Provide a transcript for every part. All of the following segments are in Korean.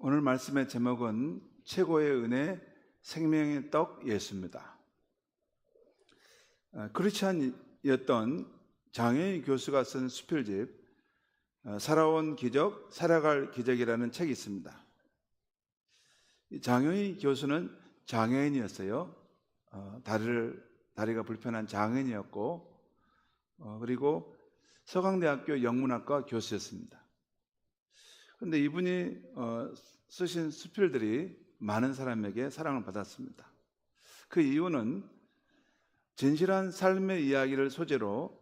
오늘 말씀의 제목은 최고의 은혜, 생명의 떡 예수입니다. 크리스찬이었던 장혜인 교수가 쓴 수필집 살아온 기적, 살아갈 기적이라는 책이 있습니다. 장혜인 교수는 장애인이었어요. 다리가 불편한 장애인이었고 그리고 서강대학교 영문학과 교수였습니다. 그런데 이분이 쓰신 수필들이 많은 사람에게 사랑을 받았습니다. 그 이유는 진실한 삶의 이야기를 소재로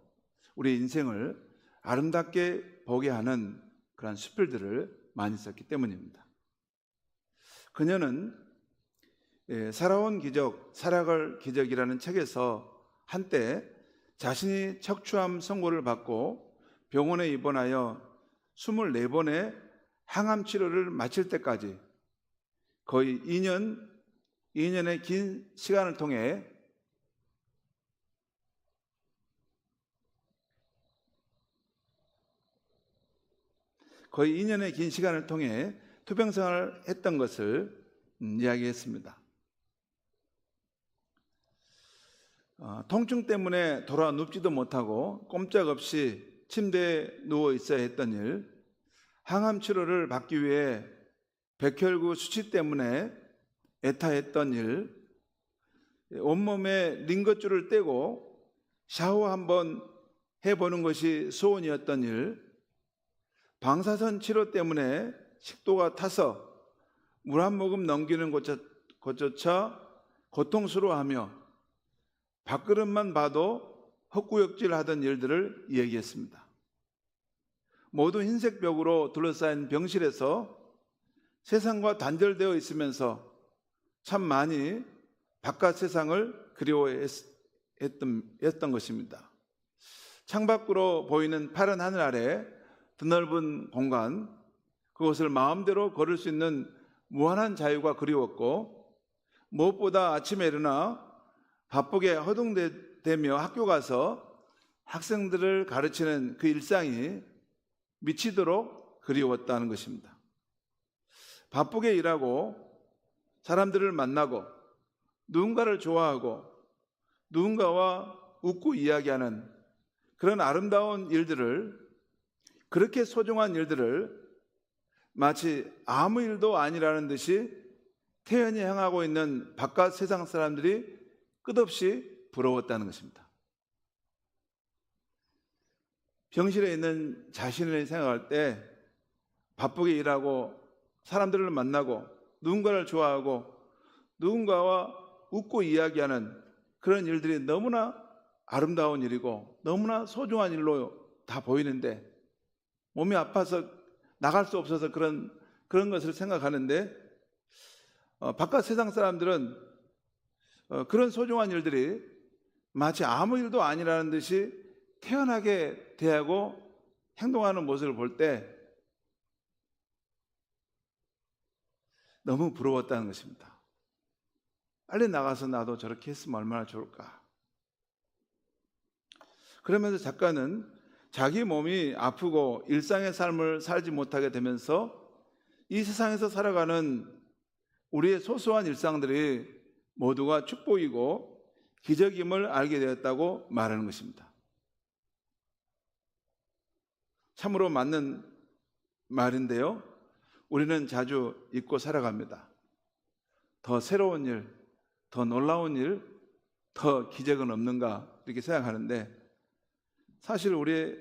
우리 인생을 아름답게 보게 하는 그런 수필들을 많이 썼기 때문입니다. 그녀는 살아온 기적, 살아갈 기적이라는 책에서 한때 자신이 척추암 선고를 받고 병원에 입원하여 24번의 항암 치료를 마칠 때까지 거의 2년의 긴 시간을 통해 투병 생활을 했던 것을 이야기했습니다. 통증 때문에 돌아 눕지도 못하고 꼼짝없이 침대에 누워 있어야 했던 일, 항암 치료를 받기 위해 백혈구 수치 때문에 애타했던 일, 온몸에 링거줄을 떼고 샤워 한번 해보는 것이 소원이었던 일, 방사선 치료 때문에 식도가 타서 물 한 모금 넘기는 것조차 고통스러워하며 밥그릇만 봐도 헛구역질 하던 일들을 이야기했습니다. 모두 흰색 벽으로 둘러싸인 병실에서 세상과 단절되어 있으면서 참 많이 바깥 세상을 그리워했던 것입니다. 창밖으로 보이는 파란 하늘 아래 드넓은 공간, 그것을 마음대로 걸을 수 있는 무한한 자유가 그리웠고, 무엇보다 아침에 일어나 바쁘게 허둥대며 학교 가서 학생들을 가르치는 그 일상이 미치도록 그리웠다는 것입니다. 바쁘게 일하고 사람들을 만나고 누군가를 좋아하고 누군가와 웃고 이야기하는 그런 아름다운 일들을, 그렇게 소중한 일들을 마치 아무 일도 아니라는 듯이 태연히 행하고 있는 바깥 세상 사람들이 끝없이 부러웠다는 것입니다. 병실에 있는 자신을 생각할 때 바쁘게 일하고 사람들을 만나고 누군가를 좋아하고 누군가와 웃고 이야기하는 그런 일들이 너무나 아름다운 일이고 너무나 소중한 일로 다 보이는데, 몸이 아파서 나갈 수 없어서 그런 것을 생각하는데, 바깥 세상 사람들은 그런 소중한 일들이 마치 아무 일도 아니라는 듯이 태연하게 대하고 행동하는 모습을 볼 때 너무 부러웠다는 것입니다. 빨리 나가서 나도 저렇게 했으면 얼마나 좋을까. 그러면서 작가는 자기 몸이 아프고 일상의 삶을 살지 못하게 되면서 이 세상에서 살아가는 우리의 소소한 일상들이 모두가 축복이고 기적임을 알게 되었다고 말하는 것입니다. 참으로 맞는 말인데요. 우리는 자주 잊고 살아갑니다. 더 새로운 일, 더 놀라운 일, 더 기적은 없는가 이렇게 생각하는데, 사실 우리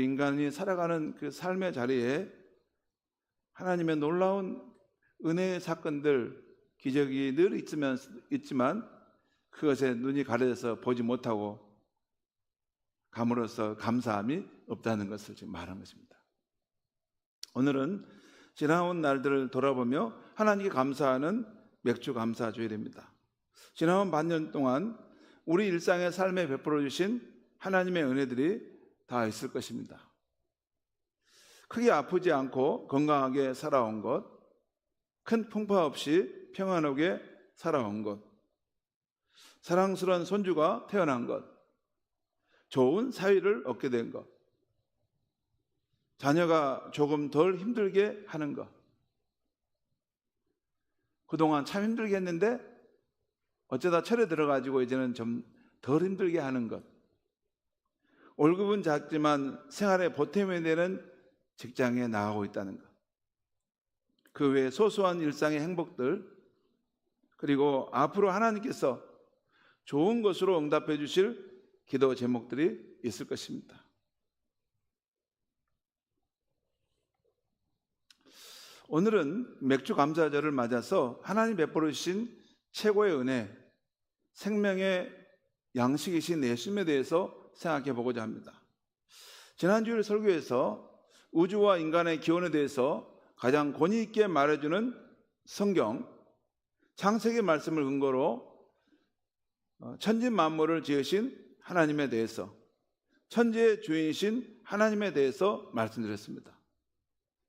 인간이 살아가는 그 삶의 자리에 하나님의 놀라운 은혜의 사건들, 기적이 늘 있지만 그것에 눈이 가려져서 보지 못하고 감으로써 감사함이 없다는 것을 지금 말한 것입니다. 오늘은 지나온 날들을 돌아보며 하나님께 감사하는 맥주 감사 주일입니다. 지나온 반년 동안 우리 일상의 삶에 베풀어 주신 하나님의 은혜들이 다 있을 것입니다. 크게 아프지 않고 건강하게 살아온 것, 큰 풍파 없이 평안하게 살아온 것, 사랑스러운 손주가 태어난 것, 좋은 사위를 얻게 된 것, 자녀가 조금 덜 힘들게 하는 것, 그동안 참 힘들게 했는데 어쩌다 철에 들어가지고 이제는 좀 덜 힘들게 하는 것. 월급은 작지만 생활에 보탬이 되는 직장에 나가고 있다는 것. 그 외에 소소한 일상의 행복들, 그리고 앞으로 하나님께서 좋은 것으로 응답해 주실 기도 제목들이 있을 것입니다. 오늘은 맥주 감사절을 맞아서 하나님 베풀어 주신 최고의 은혜, 생명의 양식이신 예수님에 대해서 생각해 보고자 합니다. 지난주일 설교에서 우주와 인간의 기원에 대해서 가장 권위 있게 말해주는 성경 창세기 말씀을 근거로 천지 만물을 지으신 하나님에 대해서, 천지의 주인이신 하나님에 대해서 말씀드렸습니다.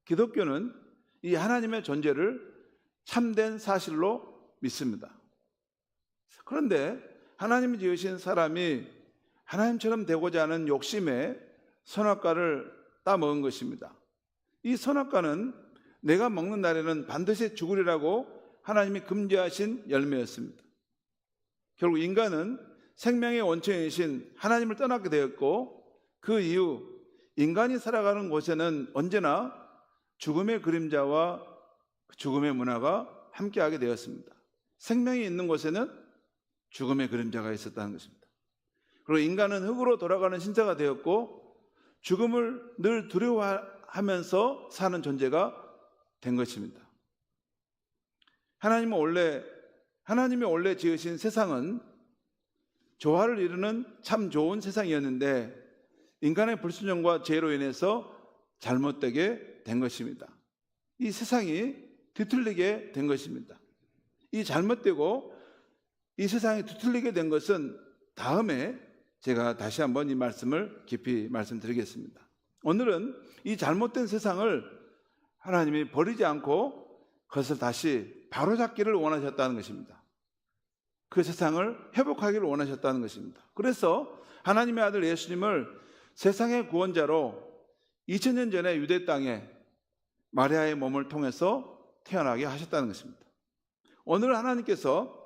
기독교는 이 하나님의 존재를 참된 사실로 믿습니다. 그런데 하나님이 지으신 사람이 하나님처럼 되고자 하는 욕심에 선악과를 따먹은 것입니다. 이 선악과는 내가 먹는 날에는 반드시 죽으리라고 하나님이 금지하신 열매였습니다. 결국 인간은 생명의 원천이신 하나님을 떠나게 되었고, 그 이후 인간이 살아가는 곳에는 언제나 죽음의 그림자와 죽음의 문화가 함께하게 되었습니다. 생명이 있는 곳에는 죽음의 그림자가 있었다는 것입니다. 그리고 인간은 흙으로 돌아가는 신자가 되었고, 죽음을 늘 두려워하면서 사는 존재가 된 것입니다. 하나님이 원래 지으신 세상은 조화를 이루는 참 좋은 세상이었는데, 인간의 불순종과 죄로 인해서 잘못되게 된 것입니다. 이 세상이 뒤틀리게 된 것입니다. 이 잘못되고 이 세상이 뒤틀리게 된 것은 다음에 제가 다시 한번 이 말씀을 깊이 말씀드리겠습니다. 오늘은 이 잘못된 세상을 하나님이 버리지 않고 그것을 다시 바로잡기를 원하셨다는 것입니다. 그 세상을 회복하기를 원하셨다는 것입니다. 그래서 하나님의 아들 예수님을 세상의 구원자로 2000년 전에 유대 땅에 마리아의 몸을 통해서 태어나게 하셨다는 것입니다. 오늘 하나님께서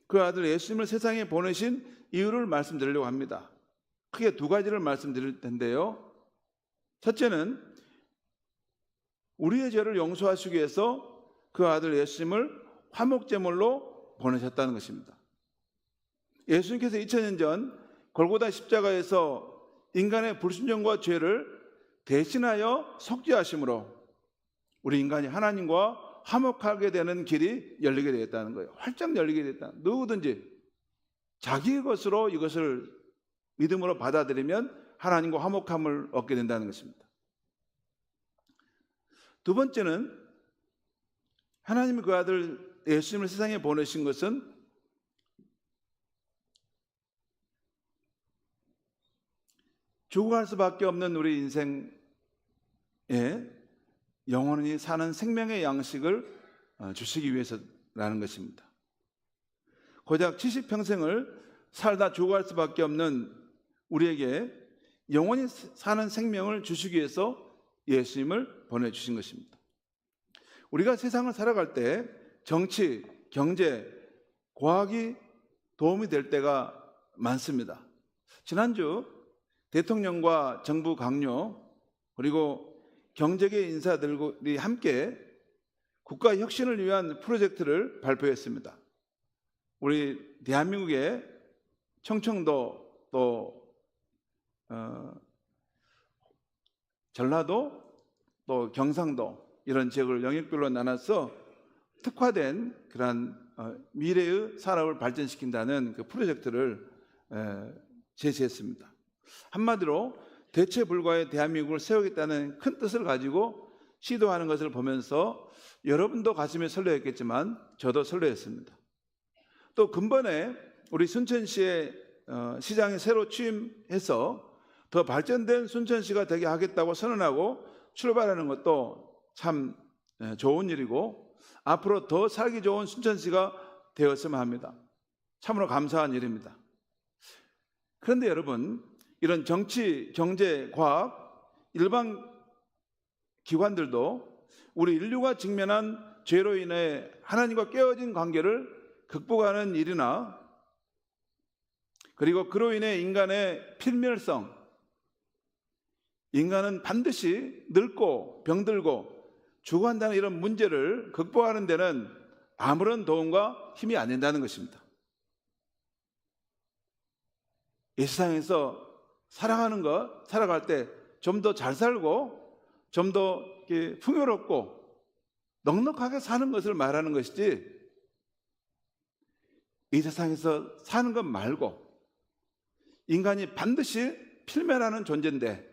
그 아들 예수님을 세상에 보내신 이유를 말씀드리려고 합니다. 크게 두 가지를 말씀드릴 텐데요. 첫째는 우리의 죄를 용서하시기 위해서 그 아들 예수님을 화목제물로 보내셨다는 것입니다. 예수님께서 2000년 전 골고다 십자가에서 인간의 불순종과 죄를 대신하여 속죄하심으로 우리 인간이 하나님과 화목하게 되는 길이 열리게 되었다는 거예요. 활짝 열리게 됐다. 누구든지 자기의 것으로 이것을 믿음으로 받아들이면 하나님과 화목함을 얻게 된다는 것입니다. 두 번째는 하나님이 그 아들 예수님을 세상에 보내신 것은 죽어갈 수밖에 없는 우리 인생에 영원히 사는 생명의 양식을 주시기 위해서라는 것입니다. 고작 70평생을 살다 죽어갈 수밖에 없는 우리에게 영원히 사는 생명을 주시기 위해서 예수님을 보내주신 것입니다. 우리가 세상을 살아갈 때 정치, 경제, 과학이 도움이 될 때가 많습니다. 지난주 대통령과 정부 강요 그리고 경제계 인사들이 함께 국가 혁신을 위한 프로젝트를 발표했습니다. 우리 대한민국의 청청도 또 전라도 또 경상도 이런 지역을 영역별로 나눠서 특화된 그런 미래의 산업을 발전시킨다는 그 프로젝트를 제시했습니다. 한마디로 대체 불가의 대한민국을 세우겠다는 큰 뜻을 가지고 시도하는 것을 보면서 여러분도 가슴이 설레었겠지만 저도 설레었습니다. 또 근본에 우리 순천시의 시장이 새로 취임해서 더 발전된 순천시가 되게 하겠다고 선언하고 출발하는 것도 참 좋은 일이고 앞으로 더 살기 좋은 순천시가 되었으면 합니다. 참으로 감사한 일입니다. 그런데 여러분, 이런 정치, 경제, 과학, 일반 기관들도 우리 인류가 직면한 죄로 인해 하나님과 깨어진 관계를 극복하는 일이나, 그리고 그로 인해 인간의 필멸성, 인간은 반드시 늙고 병들고 죽어간다는 이런 문제를 극복하는 데는 아무런 도움과 힘이 안 된다는 것입니다. 이 세상에서 살아가는 것, 살아갈 때 좀 더 잘 살고 좀 더 풍요롭고 넉넉하게 사는 것을 말하는 것이지, 이 세상에서 사는 것 말고 인간이 반드시 필멸하는 존재인데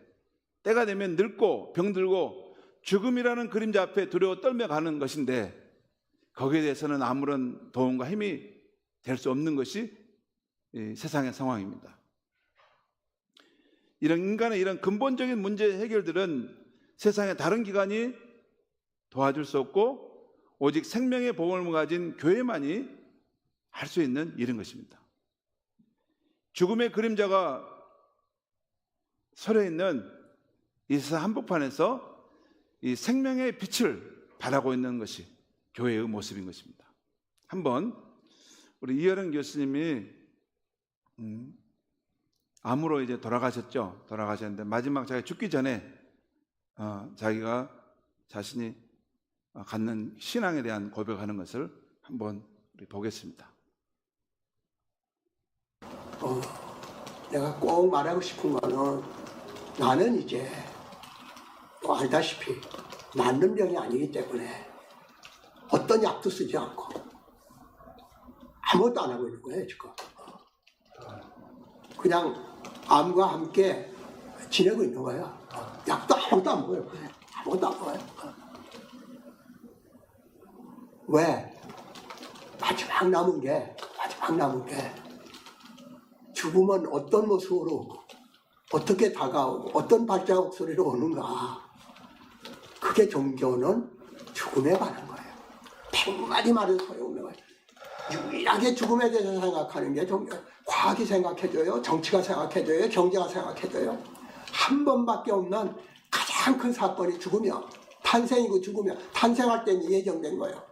때가 되면 늙고 병들고 죽음이라는 그림자 앞에 두려워 떨며 가는 것인데, 거기에 대해서는 아무런 도움과 힘이 될 수 없는 것이 이 세상의 상황입니다. 이런 인간의 이런 근본적인 문제 해결들은 세상의 다른 기관이 도와줄 수 없고 오직 생명의 복음을 가진 교회만이 할 수 있는 일인 것입니다. 죽음의 그림자가 서려 있는 이 세상 한복판에서 이 생명의 빛을 바라고 있는 것이 교회의 모습인 것입니다. 한번 우리 이혜령 교수님이 암으로 이제 돌아가셨는데 마지막 자기가 죽기 전에 자기가 자신이 갖는 신앙에 대한 고백하는 것을 한번 우리 보겠습니다. 내가 꼭 말하고 싶은 거는, 나는 이제 알다시피 낫는 병이 아니기 때문에 어떤 약도 쓰지 않고 아무것도 안 하고 있는 거예요 지금. 그냥 암과 함께 지내고 있는 거예요. 약도 아무것도 안 먹어요. 아무것도 안 먹어요. 왜? 마지막 남은 게 죽음은 어떤 모습으로 오고 어떻게 다가오고 어떤 발자국 소리로 오는가, 그게 종교는 죽음에 관한 거예요. 100마디 말은 소용없는 거예요. 유일하게 죽음에 대해서 생각하는 게 종교. 과학이 생각해줘요, 정치가 생각해줘요, 경제가 생각해줘요. 한 번밖에 없는 가장 큰 사건이 죽음이야. 탄생이고 죽음이야. 탄생할 때는 예정된 거예요.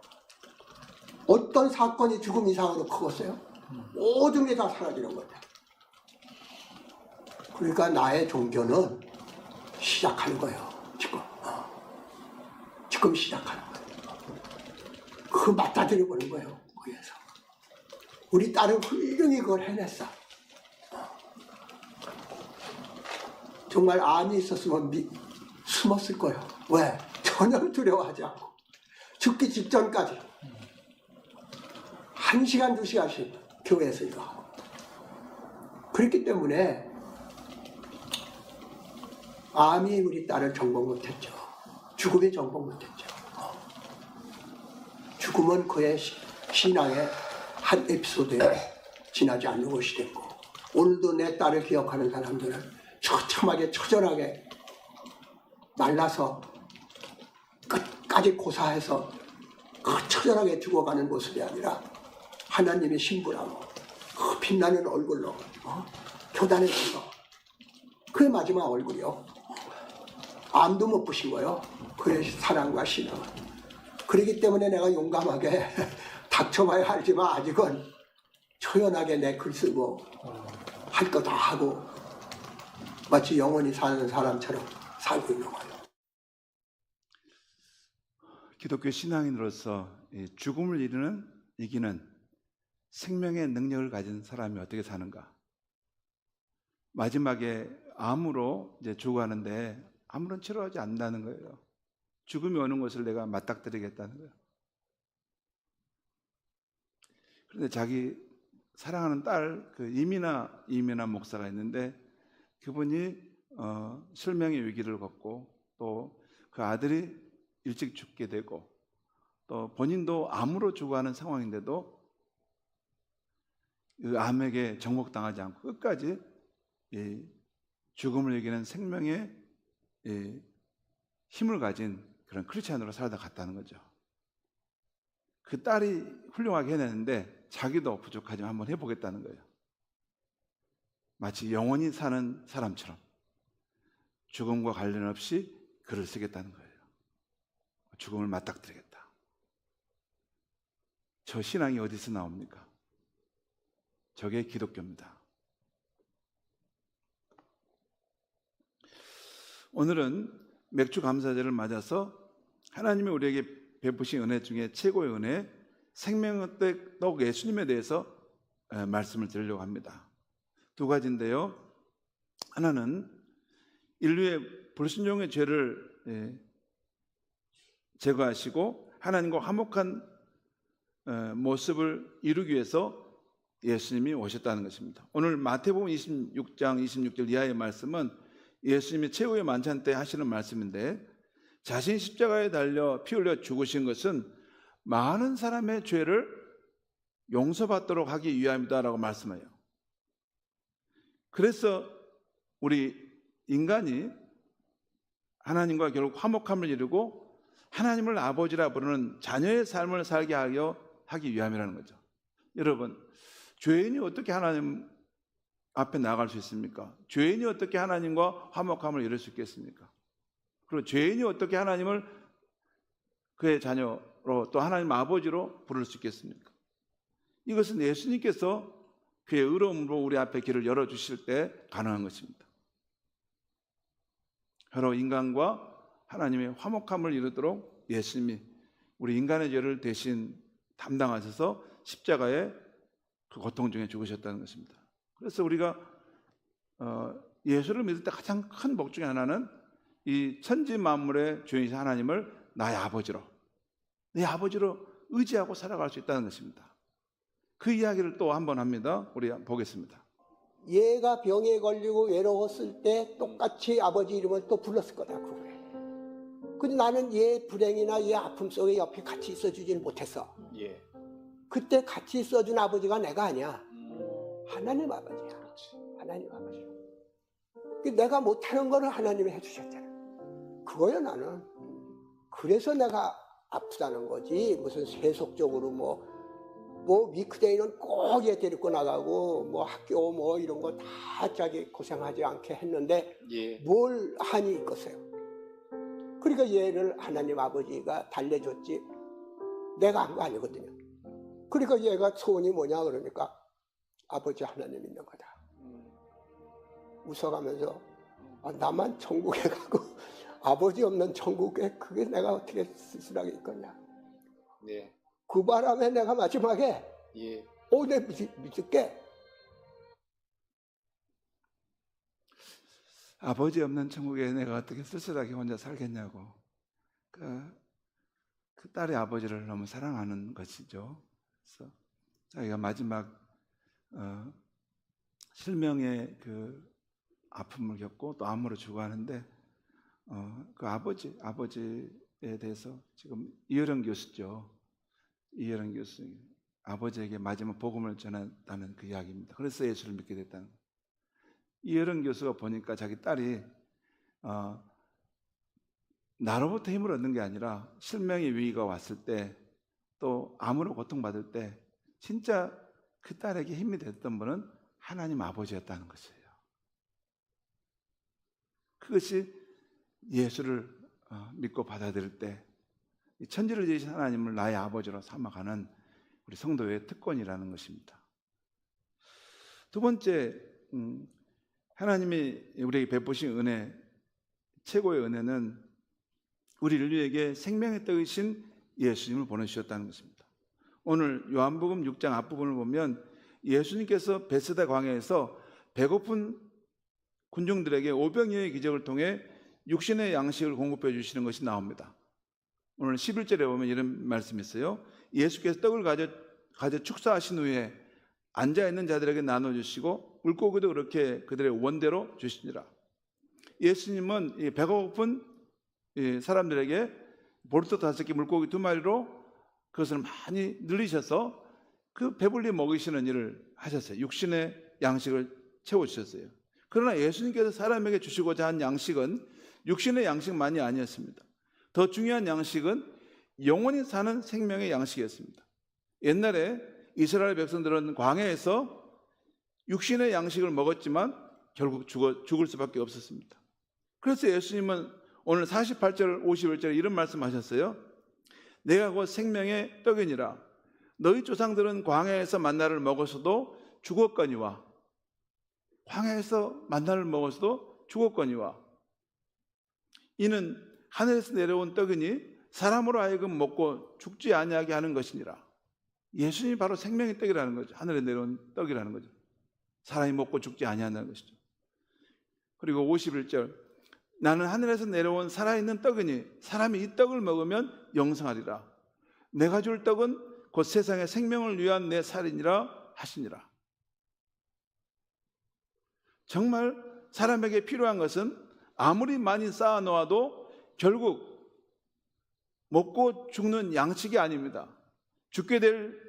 어떤 사건이 죽음 이상으로 크겠어요? 모든 게 다 사라지는 거죠. 그러니까 나의 종교는 시작하는 거예요. 지금 시작하는 거예요. 그거 맞닥뜨려 보는 거예요. 거기에서 우리 딸은 훌륭히 그걸 해냈어. 정말 암이 있었으면 숨었을 거예요. 왜? 전혀 두려워하지 않고 죽기 직전까지 1시간, 2시간씩 교회에서 이거 하고. 그렇기 때문에 암이 우리 딸을 정복 못했죠. 죽음이 정복 못했죠. 죽음은 그의 신앙의 한 에피소드에 지나지 않는 것이 됐고, 오늘도 내 딸을 기억하는 사람들은 처참하게 처절하게 말라서 끝까지 고사해서 그 처절하게 죽어가는 모습이 아니라 하나님의 신부라고 그 빛나는 얼굴로 교단에 서서, 그의 마지막 얼굴이요. 암도 못 부신 거예요. 그의 사랑과 신앙을. 그렇기 때문에 내가 용감하게 닥쳐봐야 알지만 아직은 초연하게 내 글 쓰고 할 거 다 하고 마치 영원히 사는 사람처럼 살고 있는 거예요. 기독교 신앙인으로서 죽음을 이기는 생명의 능력을 가진 사람이 어떻게 사는가? 마지막에 암으로 이제 죽어가는데 아무런 치료하지 않는다는 거예요. 죽음이 오는 것을 내가 맞닥뜨리겠다는 거예요. 그런데 자기 사랑하는 딸, 그 이민아 목사가 있는데, 그분이 실명의 위기를 겪고 또 그 아들이 일찍 죽게 되고 또 본인도 암으로 죽어가는 상황인데도 그 암에게 정복당하지 않고 끝까지 죽음을 이기는 생명의 힘을 가진 그런 크리스찬으로 살다 갔다는 거죠. 그 딸이 훌륭하게 해냈는데 자기도 부족하지만 한번 해보겠다는 거예요. 마치 영원히 사는 사람처럼 죽음과 관련 없이 글을 쓰겠다는 거예요. 죽음을 맞닥뜨리겠다. 저 신앙이 어디서 나옵니까? 저게 기독교입니다. 오늘은 맥주 감사제를 맞아서 하나님이 우리에게 베푸신 은혜 중에 최고의 은혜, 생명의 떡 예수님에 대해서 말씀을 드리려고 합니다. 두 가지인데요. 하나는 인류의 불순종의 죄를 제거하시고 하나님과 화목한 모습을 이루기 위해서 예수님이 오셨다는 것입니다. 오늘 마태복음 26장 26절 이하의 말씀은 예수님이 최후의 만찬 때 하시는 말씀인데, 자신이 십자가에 달려 피 흘려 죽으신 것은 많은 사람의 죄를 용서받도록 하기 위함이다라고 말씀해요. 그래서 우리 인간이 하나님과 결국 화목함을 이루고 하나님을 아버지라 부르는 자녀의 삶을 살게 하기 위함이라는 거죠. 여러분, 죄인이 어떻게 하나님 앞에 나갈 수 있습니까? 죄인이 어떻게 하나님과 화목함을 이룰 수 있겠습니까? 그리고 죄인이 어떻게 하나님을 그의 자녀로 또 하나님 아버지로 부를 수 있겠습니까? 이것은 예수님께서 그의 의로움으로 우리 앞에 길을 열어주실 때 가능한 것입니다. 바로 인간과 하나님의 화목함을 이루도록 예수님이 우리 인간의 죄를 대신 담당하셔서 십자가에 그 고통 중에 죽으셨다는 것입니다. 그래서 우리가 예수를 믿을 때 가장 큰 복 중에 하나는 이 천지 만물의 주인이신 하나님을 나의 아버지로, 내 아버지로 의지하고 살아갈 수 있다는 것입니다. 그 이야기를 또 한 번 합니다. 우리 보겠습니다. 얘가 병에 걸리고 외로웠을 때 똑같이 아버지 이름을 또 불렀을 거다 그거예요. 근데 나는 얘 불행이나 얘 아픔 속에 옆에 같이 있어주지는 못했어. 예. 그때 같이 있어준 아버지가 내가 아니야. 하나님 아버지야. 그렇지. 하나님 아버지. 내가 못하는 거를 하나님이 해주셨잖아. 그거야 나는. 그래서 내가 아프다는 거지. 무슨 세속적으로 뭐 위크데이는 꼭 얘 데리고 나가고 뭐 학교 뭐 이런 거 다 자기 고생하지 않게 했는데 예. 뭘 한이 있겠어요. 그러니까 얘를 하나님 아버지가 달래줬지 내가 한 거 아니거든요. 그러니까 얘가 소원이 뭐냐 그러니까 아버지 하나님 있는 거다. 웃어가면서 나만 천국에 가고 아버지 없는 천국에 그게 내가 어떻게 쓸쓸하게 있겠냐. 네. 그 바람에 내가 마지막에 예. 내 믿을게. 아버지 없는 천국에 내가 어떻게 쓸쓸하게 혼자 살겠냐고. 그 딸의 아버지를 너무 사랑하는 것이죠. 그래서 자기가 마지막 실명의 그 아픔을 겪고 또 암으로 죽어가는데 그 아버지에 대해서 지금 이혜령 교수죠. 이혜령 교수 아버지에게 마지막 복음을 전했다는 그 이야기입니다. 그래서 예수를 믿게 됐다는 거예요. 이혜령 교수가 보니까 자기 딸이 나로부터 힘을 얻는 게 아니라 실명의 위기가 왔을 때 또 암으로 고통받을 때 진짜 그 딸에게 힘이 됐던 분은 하나님 아버지였다는 것이에요. 그것이 예수를 믿고 받아들일 때 천지를 지으신 하나님을 나의 아버지로 삼아가는 우리 성도의 특권이라는 것입니다. 두 번째, 하나님이 우리에게 베푸신 은혜, 최고의 은혜는 우리 인류에게 생명의 떡이신 예수님을 보내주셨다는 것입니다. 오늘 요한복음 6장 앞부분을 보면 예수님께서 베세다 광야에서 배고픈 군중들에게 오병이어의 기적을 통해 육신의 양식을 공급해 주시는 것이 나옵니다. 오늘 11절에 보면 이런 말씀이 있어요. 예수께서 떡을 가져 축사하신 후에 앉아있는 자들에게 나눠주시고 물고기도 그렇게 그들의 원대로 주시니라. 예수님은 배가 고픈 사람들에게 보리떡 5개 물고기 2마리로 그것을 많이 늘리셔서 그 배불리 먹이시는 일을 하셨어요. 육신의 양식을 채워주셨어요. 그러나 예수님께서 사람에게 주시고자 한 양식은 육신의 양식만이 아니었습니다. 더 중요한 양식은 영원히 사는 생명의 양식이었습니다. 옛날에 이스라엘 백성들은 광야에서 육신의 양식을 먹었지만 결국 죽을 수밖에 없었습니다. 그래서 예수님은 오늘 48절 51절에 이런 말씀하셨어요. 내가 곧 생명의 떡이니라. 너희 조상들은 광야에서 만나를 먹었어도 죽었거니와. 광야에서 만나를 먹었어도 죽었거니와. 이는 하늘에서 내려온 떡이니 사람으로 하여금 먹고 죽지 아니하게 하는 것이니라. 예수님이 바로 생명의 떡이라는 거죠. 하늘에 내려온 떡이라는 거죠. 사람이 먹고 죽지 아니한다는 것이죠. 그리고 51절 나는 하늘에서 내려온 살아있는 떡이니 사람이 이 떡을 먹으면 영생하리라. 내가 줄 떡은 곧 세상의 생명을 위한 내 살이니라 하시니라. 정말 사람에게 필요한 것은 아무리 많이 쌓아놓아도 결국 먹고 죽는 양식이 아닙니다. 죽게 될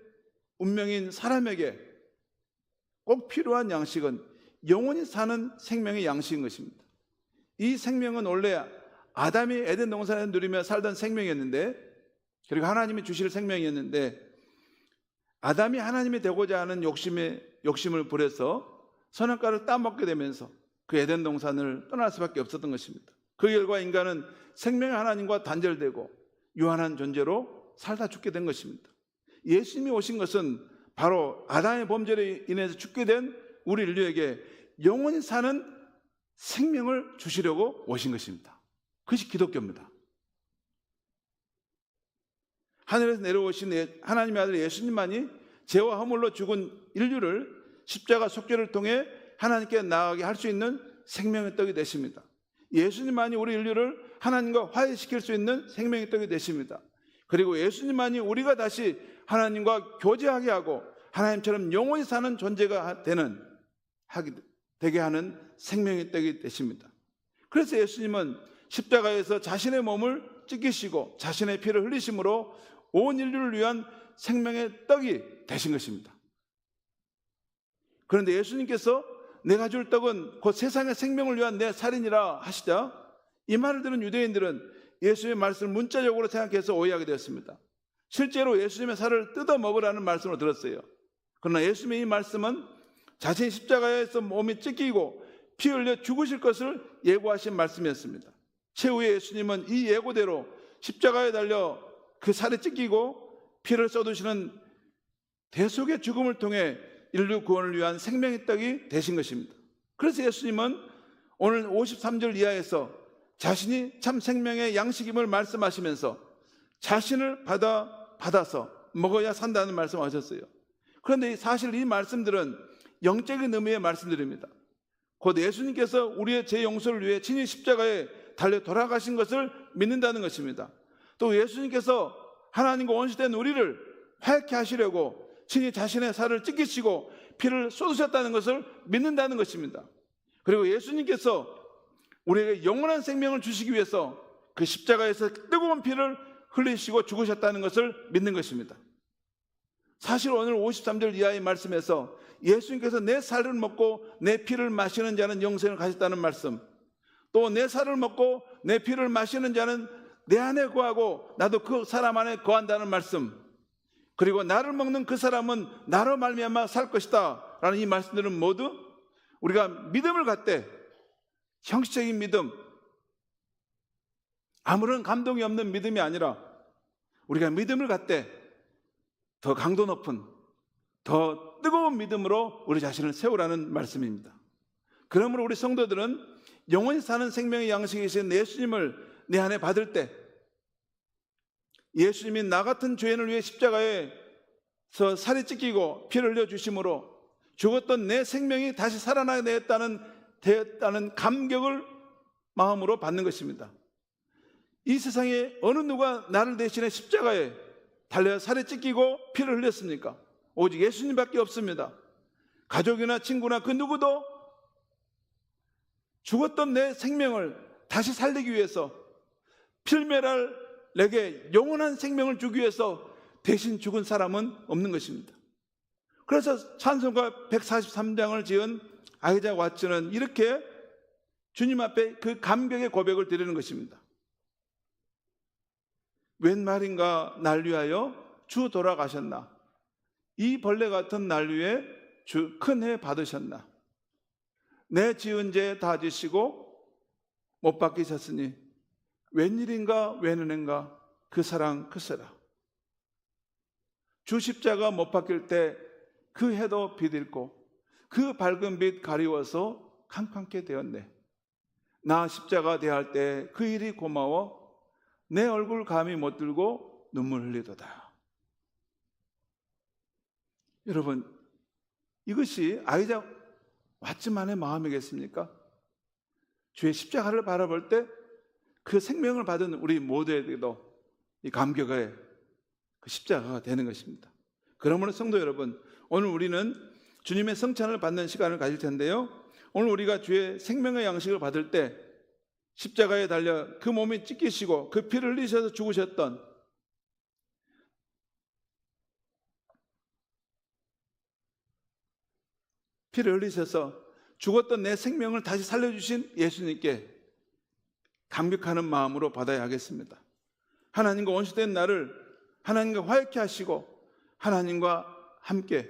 운명인 사람에게 꼭 필요한 양식은 영원히 사는 생명의 양식인 것입니다. 이 생명은 원래 아담이 에덴 동산에서 누리며 살던 생명이었는데, 그리고 하나님이 주실 생명이었는데, 아담이 하나님이 되고자 하는 욕심을 부려서 선악과를 따먹게 되면서 그 에덴 동산을 떠날 수밖에 없었던 것입니다. 그 결과 인간은 생명의 하나님과 단절되고 유한한 존재로 살다 죽게 된 것입니다. 예수님이 오신 것은 바로 아담의 범죄로 인해서 죽게 된 우리 인류에게 영원히 사는 생명을 주시려고 오신 것입니다. 그것이 기독교입니다. 하늘에서 내려오신 하나님의 아들 예수님만이 죄와 허물로 죽은 인류를 십자가 속죄를 통해 하나님께 나아가게 할 수 있는 생명의 떡이 되십니다. 예수님만이 우리 인류를 하나님과 화해시킬 수 있는 생명의 떡이 되십니다. 그리고 예수님만이 우리가 다시 하나님과 교제하게 하고 하나님처럼 영원히 사는 존재가 되게 하는 생명의 떡이 되십니다. 그래서 예수님은 십자가에서 자신의 몸을 찢기시고 자신의 피를 흘리심으로 온 인류를 위한 생명의 떡이 되신 것입니다. 그런데 예수님께서 내가 줄 떡은 곧 세상의 생명을 위한 내 살이니라 하시자 이 말을 들은 유대인들은 예수님의 말씀을 문자적으로 생각해서 오해하게 되었습니다. 실제로 예수님의 살을 뜯어 먹으라는 말씀으로 들었어요. 그러나 예수님의 이 말씀은 자신이 십자가에서 몸이 찢기고 피 흘려 죽으실 것을 예고하신 말씀이었습니다. 최후에 예수님은 이 예고대로 십자가에 달려 그 살이 찢기고 피를 쏟으시는 대속의 죽음을 통해 인류 구원을 위한 생명의 떡이 되신 것입니다. 그래서 예수님은 오늘 53절 이하에서 자신이 참 생명의 양식임을 말씀하시면서 자신을 받아서 먹어야 산다는 말씀하셨어요. 그런데 사실 이 말씀들은 영적인 의미의 말씀들입니다. 곧 예수님께서 우리의 죄 용서를 위해 친히 십자가에 달려 돌아가신 것을 믿는다는 것입니다. 또 예수님께서 하나님과 원수된 우리를 화해케 하시려고 친히 자신의 살을 찢기시고 피를 쏟으셨다는 것을 믿는다는 것입니다. 그리고 예수님께서 우리에게 영원한 생명을 주시기 위해서 그 십자가에서 뜨거운 피를 흘리시고 죽으셨다는 것을 믿는 것입니다. 사실 오늘 53절 이하의 말씀에서 예수님께서 내 살을 먹고 내 피를 마시는 자는 영생을 가졌다는 말씀, 또 내 살을 먹고 내 피를 마시는 자는 내 안에 거하고 나도 그 사람 안에 거한다는 말씀, 그리고 나를 먹는 그 사람은 나로 말미암아 살 것이다 라는 이 말씀들은 모두 우리가 믿음을 갖되 형식적인 믿음, 아무런 감동이 없는 믿음이 아니라 우리가 믿음을 갖되 더 강도 높은 더 뜨거운 믿음으로 우리 자신을 세우라는 말씀입니다. 그러므로 우리 성도들은 영원히 사는 생명의 양식이신 예수님을 내 안에 받을 때 예수님이 나 같은 죄인을 위해 십자가에서 살이 찢기고 피를 흘려 주심으로 죽었던 내 생명이 다시 살아나게 되었다는 감격을 마음으로 받는 것입니다. 이 세상에 어느 누가 나를 대신해 십자가에 달려 살이 찢기고 피를 흘렸습니까? 오직 예수님밖에 없습니다. 가족이나 친구나 그 누구도 죽었던 내 생명을 다시 살리기 위해서 필멸할 내게 영원한 생명을 주기 위해서 대신 죽은 사람은 없는 것입니다. 그래서 찬송가 143장을 지은 아이작 왓츠는 이렇게 주님 앞에 그 감격의 고백을 드리는 것입니다. 웬 말인가 날 위하여 주 돌아가셨나, 이 벌레 같은 날 위해 주 큰 해 받으셨나, 내 지은 죄 다 지시고 못 박히셨으니 웬일인가 웬은인가 그 사랑 크세라. 주 십자가 못 박힐 때 그 해도 빛있고 그 밝은 빛 가리워서 캄캄게 되었네. 나 십자가 대할 때 그 일이 고마워 내 얼굴 감히 못 들고 눈물 흘리도다. 여러분, 이것이 아이작 왓츠만의 마음이겠습니까? 주의 십자가를 바라볼 때 그 생명을 받은 우리 모두에게도 이 감격의 그 십자가가 되는 것입니다. 그러므로 성도 여러분, 오늘 우리는 주님의 성찬을 받는 시간을 가질 텐데요, 오늘 우리가 주의 생명의 양식을 받을 때 십자가에 달려 그 몸이 찢기시고 그 피를 흘리셔서 죽으셨던 피를 흘리셔서 죽었던 내 생명을 다시 살려주신 예수님께 감격하는 마음으로 받아야 하겠습니다. 하나님과 원수된 나를 하나님과 화해케 하시고 하나님과 함께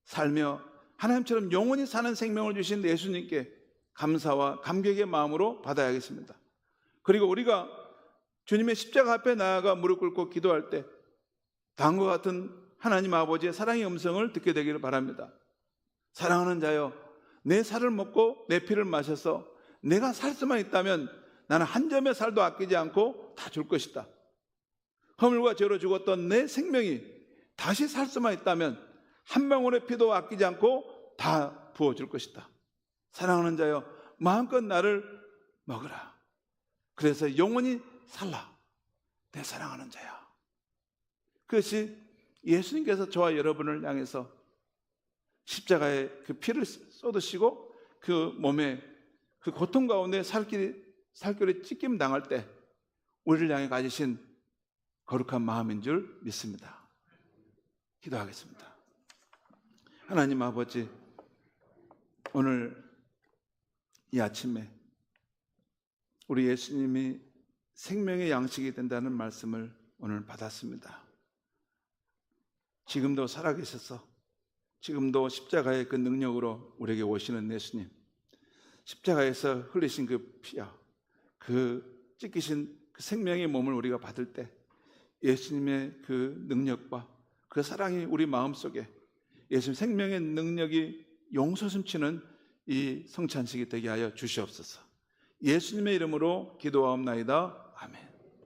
살며 하나님처럼 영원히 사는 생명을 주신 예수님께 감사와 감격의 마음으로 받아야겠습니다. 그리고 우리가 주님의 십자가 앞에 나아가 무릎 꿇고 기도할 때 다음과 같은 하나님 아버지의 사랑의 음성을 듣게 되기를 바랍니다. 사랑하는 자여, 내 살을 먹고 내 피를 마셔서 내가 살 수만 있다면 나는 한 점의 살도 아끼지 않고 다 줄 것이다. 허물과 죄로 죽었던 내 생명이 다시 살 수만 있다면 한 방울의 피도 아끼지 않고 다 부어줄 것이다. 사랑하는 자여, 마음껏 나를 먹으라. 그래서 영원히 살라. 내 사랑하는 자야. 그것이 예수님께서 저와 여러분을 향해서 십자가에 그 피를 쏟으시고 그 몸에 그 고통 가운데 살결이 찢김 당할 때 우리를 향해 가지신 거룩한 마음인 줄 믿습니다. 기도하겠습니다. 하나님 아버지, 오늘 이 아침에 우리 예수님이 생명의 양식이 된다는 말씀을 오늘 받았습니다. 지금도 살아계셔서 지금도 십자가의 그 능력으로 우리에게 오시는 예수님, 십자가에서 흘리신 그 피와 그 찢기신 그 생명의 몸을 우리가 받을 때 예수님의 그 능력과 그 사랑이 우리 마음속에 예수님 생명의 능력이 용서 숨치는 이 성찬식이 되게 하여 주시옵소서. 예수님의 이름으로 기도하옵나이다. 아멘.